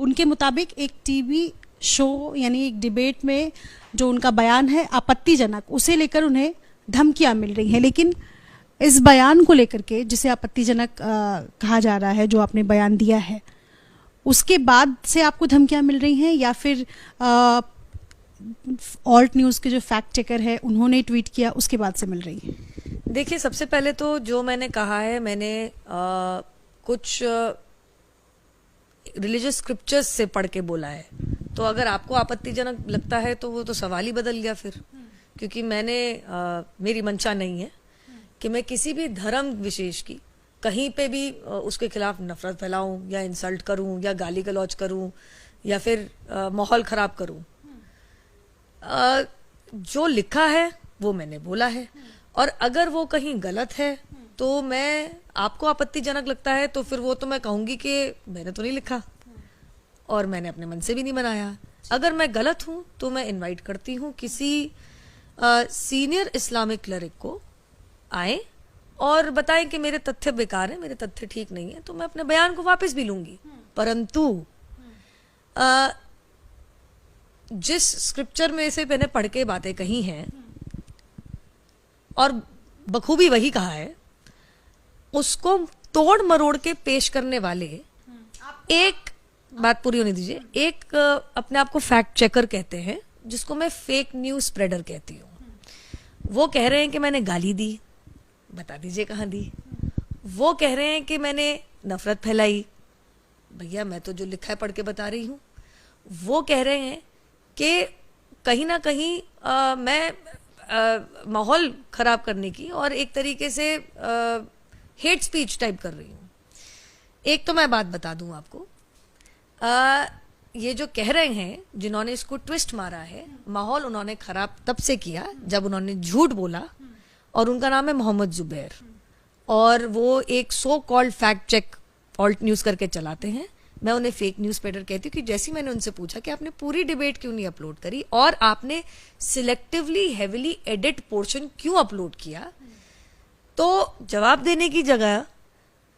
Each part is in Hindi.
उनके मुताबिक एक टीवी शो यानी एक डिबेट में जो उनका बयान है आपत्तिजनक, उसे लेकर उन्हें धमकियां मिल रही हैं। लेकिन इस बयान को लेकर के जिसे आपत्तिजनक कहा जा रहा है, जो आपने बयान दिया है, उसके बाद से आपको धमकियां मिल रही हैं या फिर ऑल्ट न्यूज़ के जो फैक्ट चेकर है उन्होंने ट्वीट किया उसके बाद से मिल रही है? देखिए, सबसे पहले तो जो मैंने कहा है, मैंने कुछ रिलीजियस स्क्रिप्चर्स से पढ़ के बोला है। तो अगर आपको आपत्तिजनक लगता है तो वो तो सवाल ही बदल गया फिर, क्योंकि मेरी मंशा नहीं है कि मैं किसी भी धर्म विशेष की कहीं पे भी उसके खिलाफ नफरत फैलाऊं या इंसल्ट करूं या गाली गलौज करूं या फिर माहौल खराब करूं। जो लिखा है वो मैंने बोला है, और अगर वो कहीं गलत है तो आपको आपत्तिजनक लगता है तो फिर वो तो मैं कहूंगी कि मैंने तो नहीं लिखा और मैंने अपने मन से भी नहीं बनाया। अगर मैं गलत हूं तो मैं इनवाइट करती हूं किसी सीनियर इस्लामिक क्लरिक को आए और बताएं कि मेरे तथ्य बेकार हैं, मेरे तथ्य ठीक नहीं है, तो मैं अपने बयान को वापस भी लूंगी। परंतु जिस स्क्रिप्चर में से मैंने पढ़ के बातें कही हैं और बखूबी वही कहा है, उसको तोड़ मरोड़ के पेश करने वाले एक बात पूरी होने दीजिए, एक अपने आप को फैक्ट चेकर कहते हैं, जिसको मैं फेक न्यूज स्प्रेडर कहती हूँ। वो कह रहे हैं कि मैंने गाली दी, बता दीजिए कहाँ दी। वो कह रहे हैं कि मैंने नफरत फैलाई, भैया मैं तो जो लिखा है पढ़ के बता रही हूँ। वो कह रहे हैं कि कहीं ना कहीं मैं माहौल खराब करने की और एक तरीके से हेट स्पीच टाइप कर रही हूँ। एक तो मैं बात बता दूं आपको, ये जो कह रहे हैं, जिन्होंने इसको ट्विस्ट मारा है, माहौल उन्होंने खराब तब से किया जब उन्होंने झूठ बोला, और उनका नाम है मोहम्मद जुबैर, और वो एक so called fact check Alt News करके चलाते हैं। मैं उन्हें फेक न्यूज स्प्रेडर कहती हूँ कि जैसे मैंने उनसे पूछा कि आपने पूरी डिबेट क्यों नहीं अपलोड करी और आपने सिलेक्टिवली हेविली एडिट पोर्शन क्यों अपलोड किया, तो जवाब देने की जगह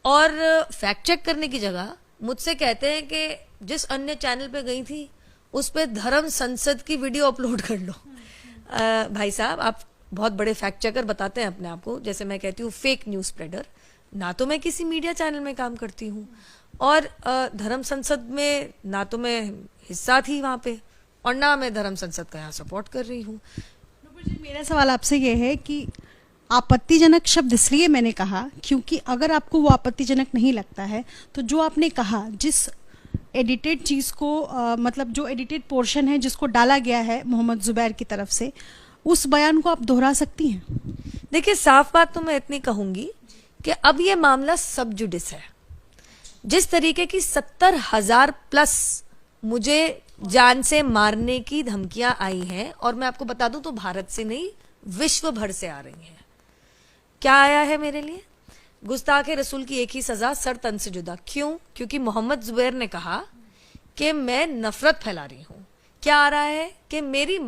और फैक्ट चेक करने की जगह मुझसे कहते हैं कि जिस अन्य चैनल पे गई थी उस पे धर्म संसद की वीडियो अपलोड कर लो। भाई साहब, आप बहुत बड़े फैक्ट चेकर बताते हैं अपने आप को, जैसे मैं कहती हूँ फेक न्यूज स्प्रेडर। ना तो मैं किसी मीडिया चैनल में काम करती हूँ और धर्म संसद में ना तो मैं हिस्सा थी वहां पे, और ना मैं धर्म संसद का यहाँ सपोर्ट कर रही हूँ। मेरा सवाल आपसे ये है कि आपत्तिजनक शब्द इसलिए मैंने कहा क्योंकि अगर आपको वो आपत्तिजनक नहीं लगता है तो जो आपने कहा, जिस एडिटेड चीज़ को मतलब जो एडिटेड पोर्शन है जिसको डाला गया है मोहम्मद जुबैर की तरफ से, उस बयान को आप दोहरा सकती हैं? देखिए, साफ बात तो मैं इतनी कहूंगी कि अब ये मामला सब जुडिस है। जिस तरीके की 70,000 प्लस मुझे जान से मारने की धमकियां आई हैं, और मैं आपको बता दूं तो भारत से नहीं विश्व भर से आ रही हैं। क्या आया है मेरे लिए? गुस्ताखे रसूल की एक ही सजा, सर तन से जुदा। क्यों? क्योंकि मोहम्मद जुबैर ने कहा कि मैं नफरत फैला रही हूं। क्या आ रहा है कि मेरी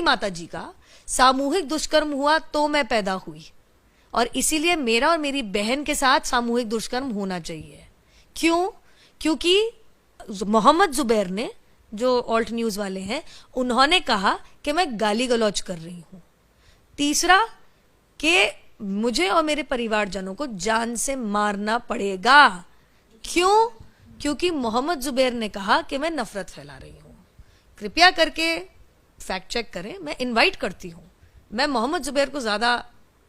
माता जी का सामूहिक दुष्कर्म हुआ तो मैं पैदा हुई, और इसीलिए मेरा और मेरी बहन के साथ सामूहिक दुष्कर्म होना चाहिए। क्यों? क्योंकि मोहम्मद जुबैर ने, जो ऑल्ट न्यूज वाले हैं, उन्होंने कहा कि मैं गाली गलौज कर रही हूं। तीसरा, कि मुझे और मेरे परिवारजनों को जान से मारना पड़ेगा। क्यों? क्योंकि मोहम्मद जुबैर ने कहा कि मैं नफरत फैला रही हूं। कृपया करके फैक्ट चेक करें, मैं इनवाइट करती हूं। मैं मोहम्मद जुबैर को ज्यादा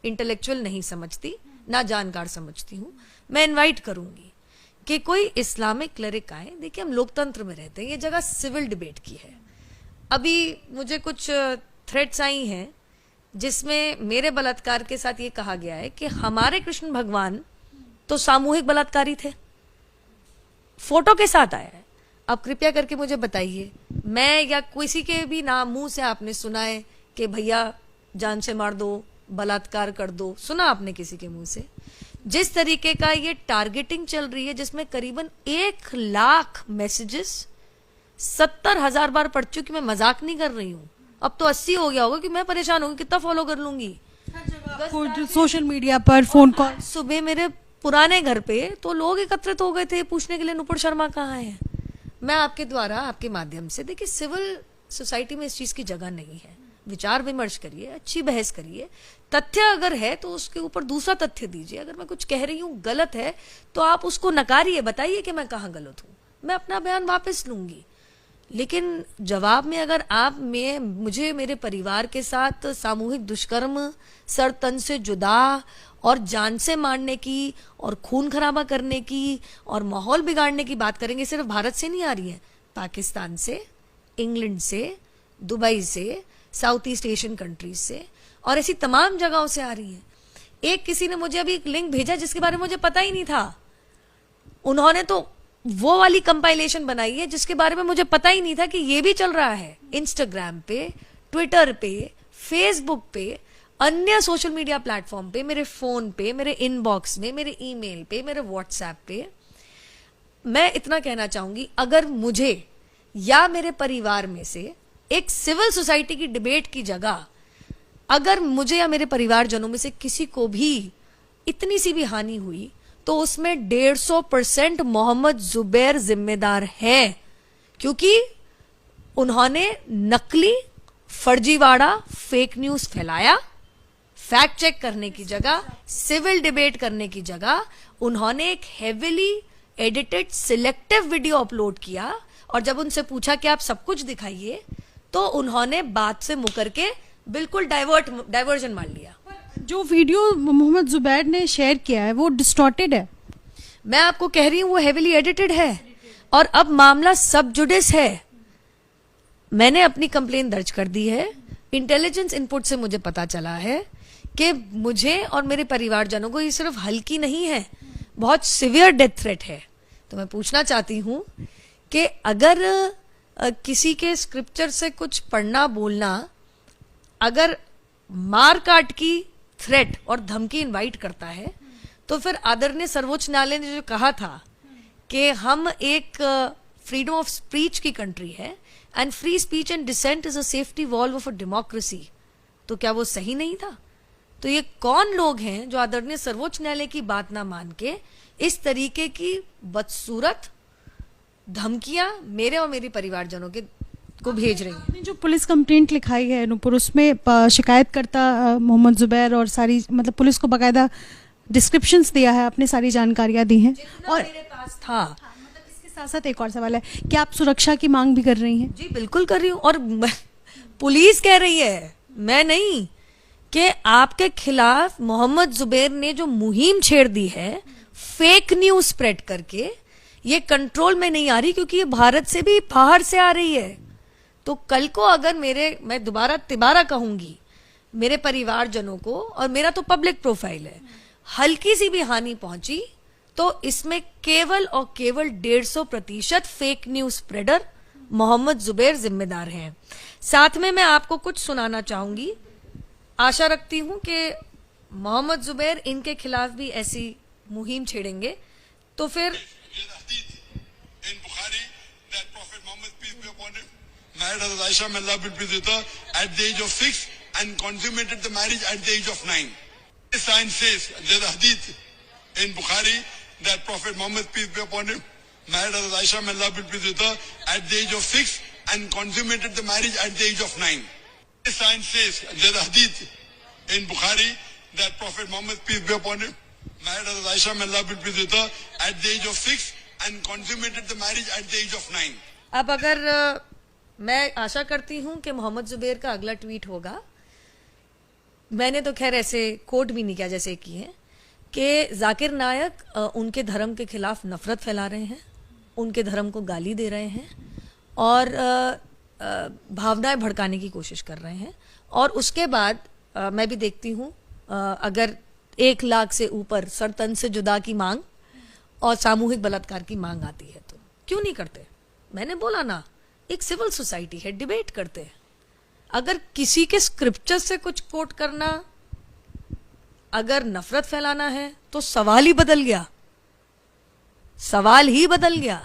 इंटेलेक्चुअल नहीं समझती, ना जानकार समझती हूं। मैं इनवाइट करूंगी कि कोई इस्लामिक क्लरिक आए। देखिए, हम लोकतंत्र में रहते हैं, ये जगह सिविल डिबेट की है। अभी मुझे कुछ थ्रेट्स आई हैं जिसमें मेरे बलात्कार के साथ ये कहा गया है कि हमारे कृष्ण भगवान तो सामूहिक बलात्कारी थे, फोटो के साथ आया है। अब कृपया करके मुझे बताइए, मैं या किसी के भी नाम मुंह से आपने सुना है कि भैया जान से मार दो, बलात्कार कर दो? सुना आपने किसी के मुंह से? जिस तरीके का ये टारगेटिंग चल रही है, जिसमें करीबन 1 लाख मैसेजेस 70,000 बार पढ़ चुकी, मैं मजाक नहीं कर रही हूँ। अब तो 80 हो गया होगा कि मैं परेशान होगी, कितना फॉलो कर लूंगी सोशल मीडिया पर, फोन कॉल। सुबह मेरे पुराने घर पे तो लोग एकत्रित हो गए थे पूछने के लिए नुपुर शर्मा कहाँ है। मैं आपके द्वारा आपके माध्यम से, देखिए सिविल सोसाइटी में इस चीज की जगह नहीं है, विचार विमर्श करिए, अच्छी बहस करिए, तथ्य अगर है तो उसके ऊपर दूसरा तथ्य दीजिए, अगर मैं कुछ कह रही हूँ गलत है तो आप उसको नकारिए, बताइए कि मैं कहाँ गलत हूँ, मैं अपना बयान वापस लूंगी। लेकिन जवाब में अगर आप मुझे मेरे परिवार के साथ सामूहिक दुष्कर्म, सर तन से जुदा और जान से मारने की और खून खराबा करने की और माहौल बिगाड़ने की बात करेंगे, सिर्फ भारत से नहीं आ रही है, पाकिस्तान से, इंग्लैंड से, दुबई से, साउथ ईस्ट एशियन कंट्रीज से और ऐसी तमाम जगहों से आ रही है। एक किसी ने मुझे अभी एक लिंक भेजा जिसके बारे में मुझे पता ही नहीं था, उन्होंने तो वो वाली कंपाइलेशन बनाई है जिसके बारे में मुझे पता ही नहीं था कि ये भी चल रहा है इंस्टाग्राम पे, ट्विटर पे, फेसबुक पे, अन्य सोशल मीडिया प्लेटफॉर्म पे, मेरे फोन पे, मेरे इनबॉक्स में, मेरे ईमेल पे, मेरे व्हाट्सएप पे। मैं इतना कहना चाहूंगी, अगर मुझे या मेरे परिवार में से एक सिविल सोसाइटी की डिबेट की जगह अगर मुझे या मेरे परिवारजनों में से किसी को भी इतनी सी भी हानि हुई तो उसमें 150% मोहम्मद जुबैर जिम्मेदार है, क्योंकि उन्होंने नकली, फर्जीवाड़ा, फेक न्यूज फैलाया। फैक्ट चेक करने की जगह, सिविल डिबेट करने की जगह उन्होंने एक heavily edited selective video upload किया और जब उनसे पूछा कि आप सब कुछ दिखाइए तो उन्होंने बात से मुकर के बिल्कुल डाइवर्जन मार लिया। जो वीडियो मोहम्मद जुबैर ने शेयर किया है वो डिस्टॉर्टेड है। मैं आपको कह रही हूं वो हेविली एडिटेड है और अब मामला सब जुडिस है। मैंने अपनी कंप्लेन दर्ज कर दी है। इंटेलिजेंस इनपुट से मुझे पता चला है कि मुझे और मेरे परिवारजनों को ये सिर्फ हल्की नहीं है, बहुत सिवियर डेथ थ्रेट है। तो मैं पूछना चाहती हूं कि अगर किसी के स्क्रिप्चर से कुछ पढ़ना बोलना अगर मार काट की थ्रेट और धमकी इनवाइट करता है तो फिर आदरणीय सर्वोच्च न्यायालय ने जो कहा था कि हम एक फ्रीडम ऑफ स्पीच की कंट्री है and free speech and dissent is a safety valve of a democracy, तो क्या वो सही नहीं था? तो ये कौन लोग हैं जो आदरणीय सर्वोच्च न्यायालय की बात ना मान के इस तरीके की बदसूरत धमकियां मेरे और मेरे परिवारजनों के को भेज रही हैं? आपने जो पुलिस कंप्लेंट लिखाई है नूपुर, उसमें शिकायतकर्ता मोहम्मद जुबैर और सारी मतलब पुलिस को बाकायदा डिस्क्रिप्शंस दिया है, आपने सारी जानकारियां दी हैं और मेरे पास था। मतलब इसके साथ साथ एक और सवाल है, क्या आप सुरक्षा की मांग भी कर रही हैं? जी बिल्कुल कर रही हूँ और पुलिस कह रही है, मैं नहीं, कि आपके खिलाफ मोहम्मद जुबैर ने जो मुहिम छेड़ दी है फेक न्यूज स्प्रेड करके, ये कंट्रोल में नहीं आ रही क्योंकि ये भारत से भी बाहर से आ रही है। तो कल को अगर मैं दोबारा तिबारा कहूंगी मेरे परिवारजनों को, और मेरा तो पब्लिक प्रोफाइल है, हल्की सी भी हानि पहुंची तो इसमें केवल और केवल 150% fake news spreader Mohammad Zubair जिम्मेदार हैं। साथ में मैं आपको कुछ सुनाना चाहूंगी। आशा रखती हूं कि मोहम्मद जुबैर इनके खिलाफ भी ऐसी मुहिम छेड़ेंगे तो फिर married as Aisha, may Allah be pleased with her, at the age of 6 and consummated the marriage at the age of 9. This sign says, there's a hadith in Bukhari that Prophet Muhammad, peace be upon him, married as Aisha, may Allah be pleased with her, at the age of 6 and consummated the marriage at the age of 9. This sign says, there's a hadith in Bukhari that Prophet Muhammad, peace be upon him, married as Aisha, may Allah be pleased with her, at the age of 6 and consummated the marriage at the age of 9. अब अगर मैं आशा करती हूं कि मोहम्मद जुबैर का अगला ट्वीट होगा, मैंने तो खैर ऐसे कोट भी नहीं किया जैसे की है, कि जाकिर नायक उनके धर्म के खिलाफ नफरत फैला रहे हैं, उनके धर्म को गाली दे रहे हैं और भावनाएं भड़काने की कोशिश कर रहे हैं। और उसके बाद मैं भी देखती हूं अगर 1 लाख से ऊपर सरतन से जुदा की मांग और सामूहिक बलात्कार की मांग आती है तो क्यों नहीं करते? मैंने बोला ना, एक सिविल सोसाइटी है, डिबेट करते हैं। अगर किसी के स्क्रिप्चर से कुछ कोट करना, अगर नफरत फैलाना है तो सवाल ही बदल गया, सवाल ही बदल गया।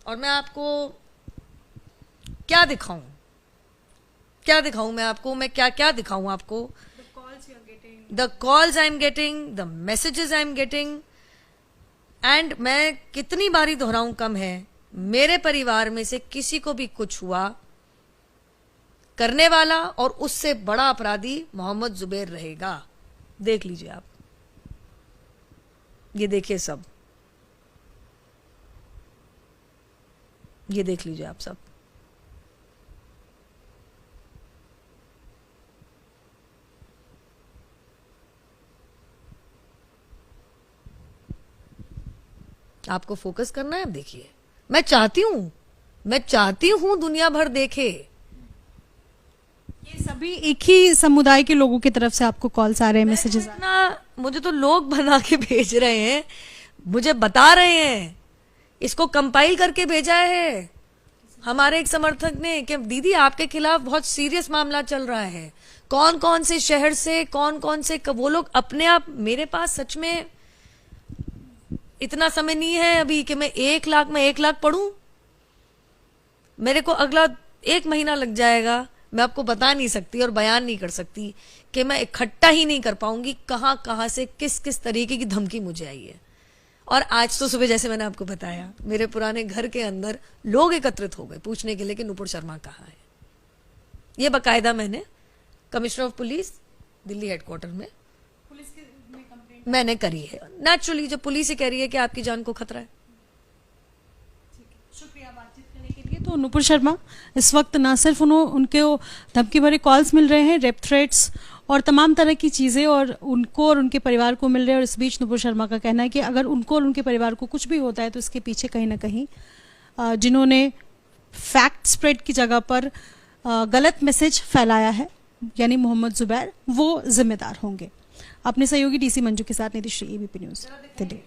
और मैं आपको क्या दिखाऊं, क्या दिखाऊं मैं आपको, मैं क्या क्या दिखाऊं आपको? The calls I am getting, the messages I am getting, and मैं कितनी बारी दोहराऊं कम है, मेरे परिवार में से किसी को भी कुछ हुआ, करने वाला और उससे बड़ा अपराधी मोहम्मद जुबैर रहेगा। देख लीजिए आप, ये देखिए सब, ये देख लीजिए आप सब। आपको फोकस करना है, अब देखिए। मैं चाहती हूं दुनिया भर देखे। ये सभी एक ही समुदाय के लोगों की तरफ से आपको कॉल्स आ रहे हैं, मैसेजेस आ रहे हैं? मुझे तो लोग बना के भेज रहे हैं, मुझे बता रहे हैं, इसको कंपाइल करके भेजा है हमारे एक समर्थक ने कि दीदी आपके खिलाफ बहुत सीरियस मामला चल रहा है, कौन कौन से शहर से, कौन कौन से वो लोग अपने आप। मेरे पास सच में इतना समय नहीं है अभी कि मैं 1 लाख पढ़ूं। मेरे को अगला 1 महीना लग जाएगा, मैं आपको बता नहीं सकती और बयान नहीं कर सकती कि मैं इकट्ठा ही नहीं कर पाऊंगी कहां कहां से किस किस तरीके की धमकी मुझे आई है। और आज तो सुबह जैसे मैंने आपको बताया, मेरे पुराने घर के अंदर लोग एकत्रित हो गए पूछने के लिए कि नुपुर शर्मा कहाँ है। ये बकायदा मैंने commissioner of police Delhi headquarter में मैंने करी है। नेचुरली जब पुलिस ही कह रही है कि आपकी जान को खतरा है। शुक्रिया बातचीत करने के लिए। तो नुपुर शर्मा इस वक्त ना सिर्फ उनके धमकी भरे कॉल्स मिल रहे हैं, रेप थ्रेट्स और तमाम तरह की चीज़ें और उनको और उनके परिवार को मिल रहे हैं। और इस बीच नुपुर शर्मा का कहना है कि अगर उनको और उनके परिवार को कुछ भी होता है तो इसके पीछे कहीं ना कहीं जिन्होंने फैक्ट स्प्रेड की जगह पर गलत मैसेज फैलाया है, यानी मोहम्मद जुबैर, वो जिम्मेदार होंगे। अपने सहयोगी डीसी मंजू के साथ नितिश्री, एबीपी न्यूज़ दिल्ली।